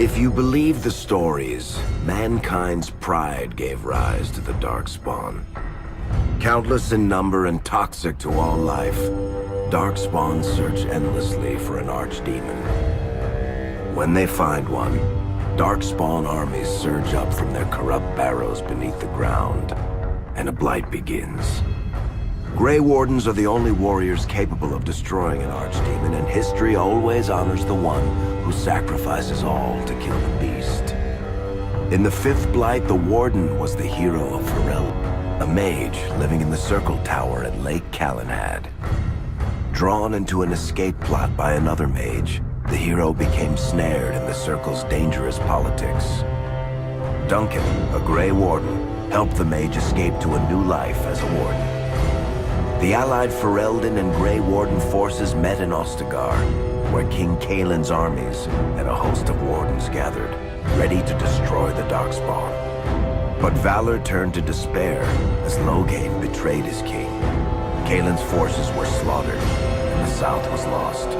If you believe the stories, mankind's pride gave rise to the Darkspawn. Countless in number and toxic to all life, Darkspawn search endlessly for an archdemon. When they find one, Darkspawn armies surge up from their corrupt barrows beneath the ground, and a blight begins. Grey Wardens are the only warriors capable of destroying an archdemon, and history always honors the one who sacrifices all to kill the beast. In the fifth blight, the Warden was the hero of Pharrell, a mage living in the Circle Tower at Lake Calenhad. Drawn into an escape plot by another mage, the hero became snared in the Circle's dangerous politics. Duncan, a Grey Warden, helped the mage escape to a new life as a warden. The allied Ferelden and Grey Warden forces met in Ostagar, where King Kaelin's armies and a host of wardens gathered, ready to destroy the Darkspawn. But valor turned to despair as Loghain betrayed his king. Kaelin's forces were slaughtered, and the south was lost.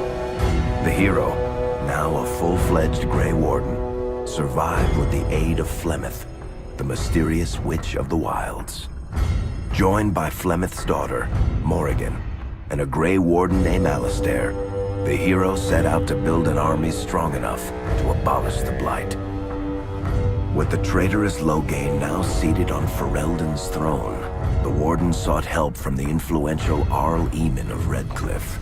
The hero, now a full-fledged Grey Warden, survived with the aid of Flemeth, the mysterious witch of the wilds. Joined by Flemeth's daughter, Morrigan, and a Grey Warden named Alistair, the hero set out to build an army strong enough to abolish the Blight. With the traitorous Loghain now seated on Ferelden's throne, the Warden sought help from the influential Arl Eamon of Redcliffe.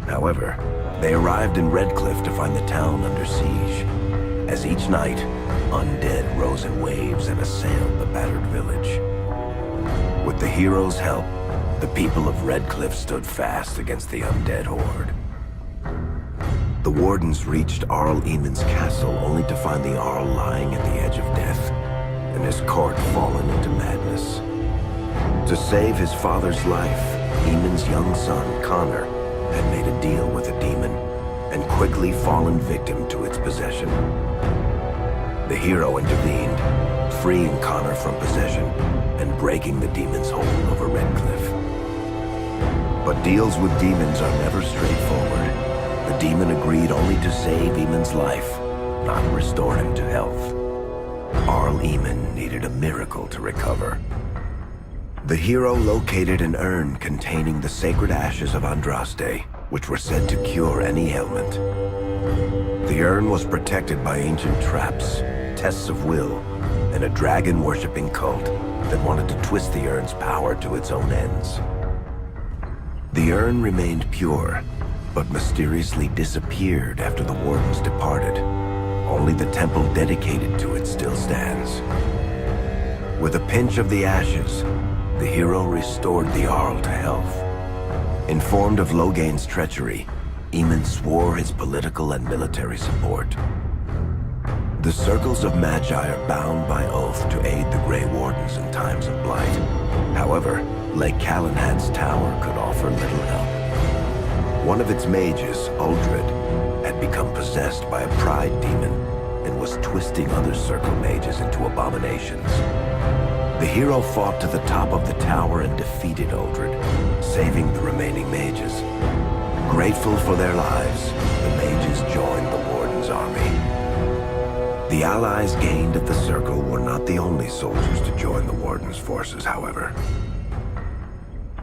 However, they arrived in Redcliffe to find the town under siege. As each night, undead rose in waves and assailed the battered village. With the hero's help, the people of Redcliffe stood fast against the undead horde. The Wardens reached Arl Eamon's castle only to find the Arl lying at the edge of death, and his court fallen into madness. To save his father's life, Eamon's young son, Connor, had made a deal with a demon, and quickly fallen victim to its possession. The hero intervened, freeing Connor from possession and breaking the demon's hold over Redcliffe. But deals with demons are never straightforward. The demon agreed only to save Eamon's life, not restore him to health. Arl Eamon needed a miracle to recover. The hero located an urn containing the sacred ashes of Andraste, which were said to cure any ailment. The urn was protected by ancient traps, tests of will, and a dragon-worshipping cult that wanted to twist the urn's power to its own ends. The urn remained pure, but mysteriously disappeared after the Wardens departed. Only the temple dedicated to it still stands. With a pinch of the ashes, the hero restored the Arl to health. Informed of Loghain's treachery, Eamon swore his political and military support. The Circles of Magi are bound by oath to aid the Grey Wardens in times of blight. However, Lake Calenhad's tower could offer little help. One of its mages, Uldred, had become possessed by a pride demon and was twisting other Circle mages into abominations. The hero fought to the top of the tower and defeated Uldred, saving the remaining mages. Grateful for their lives, the mages joined the Warden's army. The allies gained at the Circle were not the only soldiers to join the Warden's forces, however.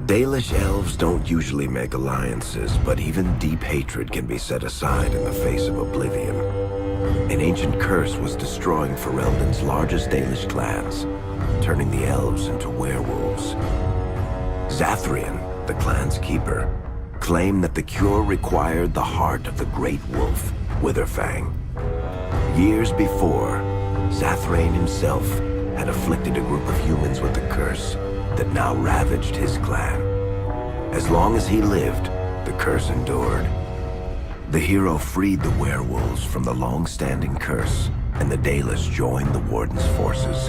Dalish elves don't usually make alliances, but even deep hatred can be set aside in the face of oblivion. An ancient curse was destroying Ferelden's largest Dalish clans, turning the elves into werewolves. Zathrian, the clan's keeper, claimed that the cure required the heart of the great wolf, Witherfang. Years before, Zathrain himself had afflicted a group of humans with the curse that now ravaged his clan. As long as he lived, the curse endured. The hero freed the werewolves from the long-standing curse, and the Dalish joined the Warden's forces.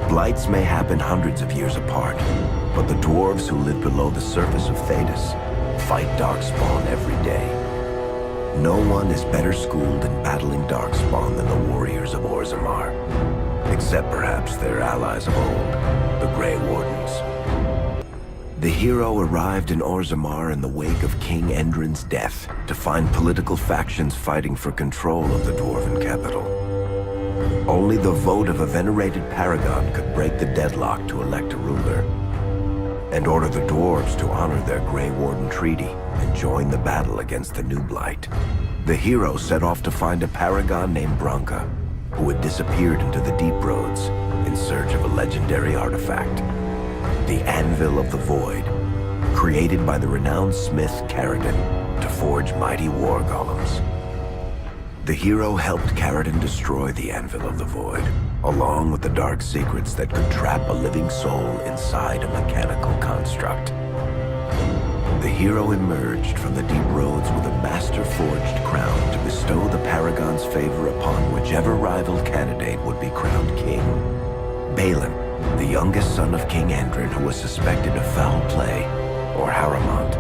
Blights may happen hundreds of years apart, but the dwarves who live below the surface of Thedas fight Darkspawn every day. No one is better schooled in battling Darkspawn than the warriors of Orzammar, except perhaps their allies of old, the Grey Wardens. The hero arrived in Orzammar in the wake of King Endrin's death to find political factions fighting for control of the dwarven capital. Only the vote of a venerated paragon could break the deadlock to elect a ruler and order the dwarves to honor their Grey Warden treaty and join the battle against the New Blight. The hero set off to find a paragon named Branka, who had disappeared into the Deep Roads in search of a legendary artifact, the Anvil of the Void, created by the renowned smith Caridin to forge mighty war golems. The hero helped Caridin destroy the Anvil of the Void, along with the dark secrets that could trap a living soul inside a mechanical construct. The hero emerged from the Deep Roads with a master-forged crown to bestow the Paragon's favor upon whichever rival candidate would be crowned king. Balin, the youngest son of King Endrin who was suspected of foul play, or Haramont,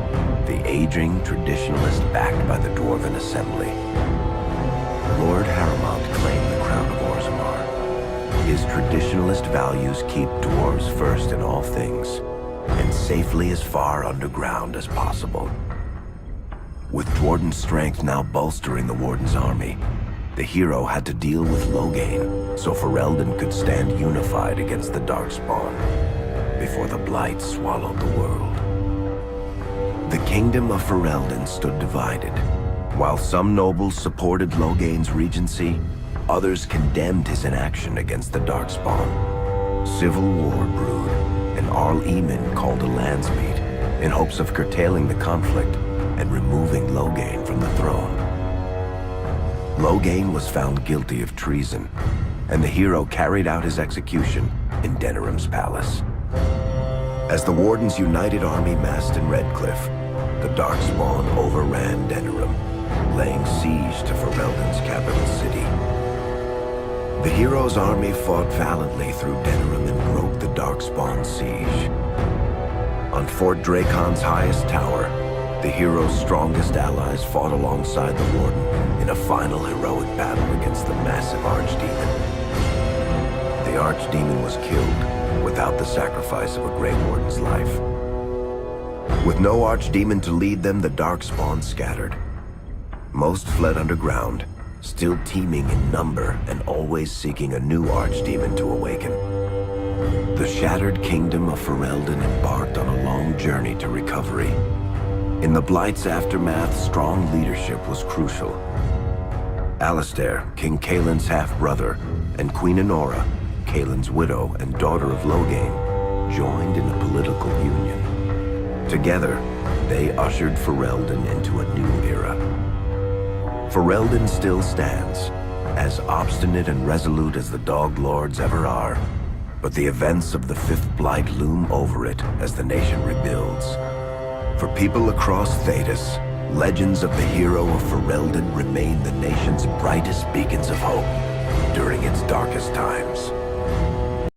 the aging traditionalist backed by the Dwarven Assembly. Lord Haramont claimed the crown of Orzammar. His traditionalist values keep dwarves first in all things, and safely as far underground as possible. With Dwarden's strength now bolstering the Warden's army, the hero had to deal with Loghain so Ferelden could stand unified against the Darkspawn before the Blight swallowed the world. The kingdom of Ferelden stood divided. While some nobles supported Loghain's regency, others condemned his inaction against the Darkspawn. Civil war brewed, and Arl Eamon called a lands meet in hopes of curtailing the conflict and removing Loghain from the throne. Loghain was found guilty of treason, and the hero carried out his execution in Denerim's palace. As the Warden's united army massed in Redcliffe, the Darkspawn overran Denerim, laying siege to Ferelden's capital city. The hero's army fought valiantly through Denerim and broke the Darkspawn siege. On Fort Dracon's highest tower, the hero's strongest allies fought alongside the Warden in a final heroic battle against the massive Archdemon. The Archdemon was killed without the sacrifice of a Grey Warden's life. With no Archdemon to lead them, the Darkspawn scattered. Most fled underground, still teeming in number and always seeking a new Archdemon to awaken. The shattered kingdom of Ferelden embarked on a long journey to recovery. In the Blight's aftermath, strong leadership was crucial. Alistair, King Caelin's half-brother, and Queen Enora, Caelin's widow and daughter of Loghain, joined in a political union. Together, they ushered Ferelden into a new era. Ferelden still stands, as obstinate and resolute as the Dog Lords ever are, but the events of the Fifth Blight loom over it as the nation rebuilds. For people across Thedas, legends of the hero of Ferelden remain the nation's brightest beacons of hope during its darkest times.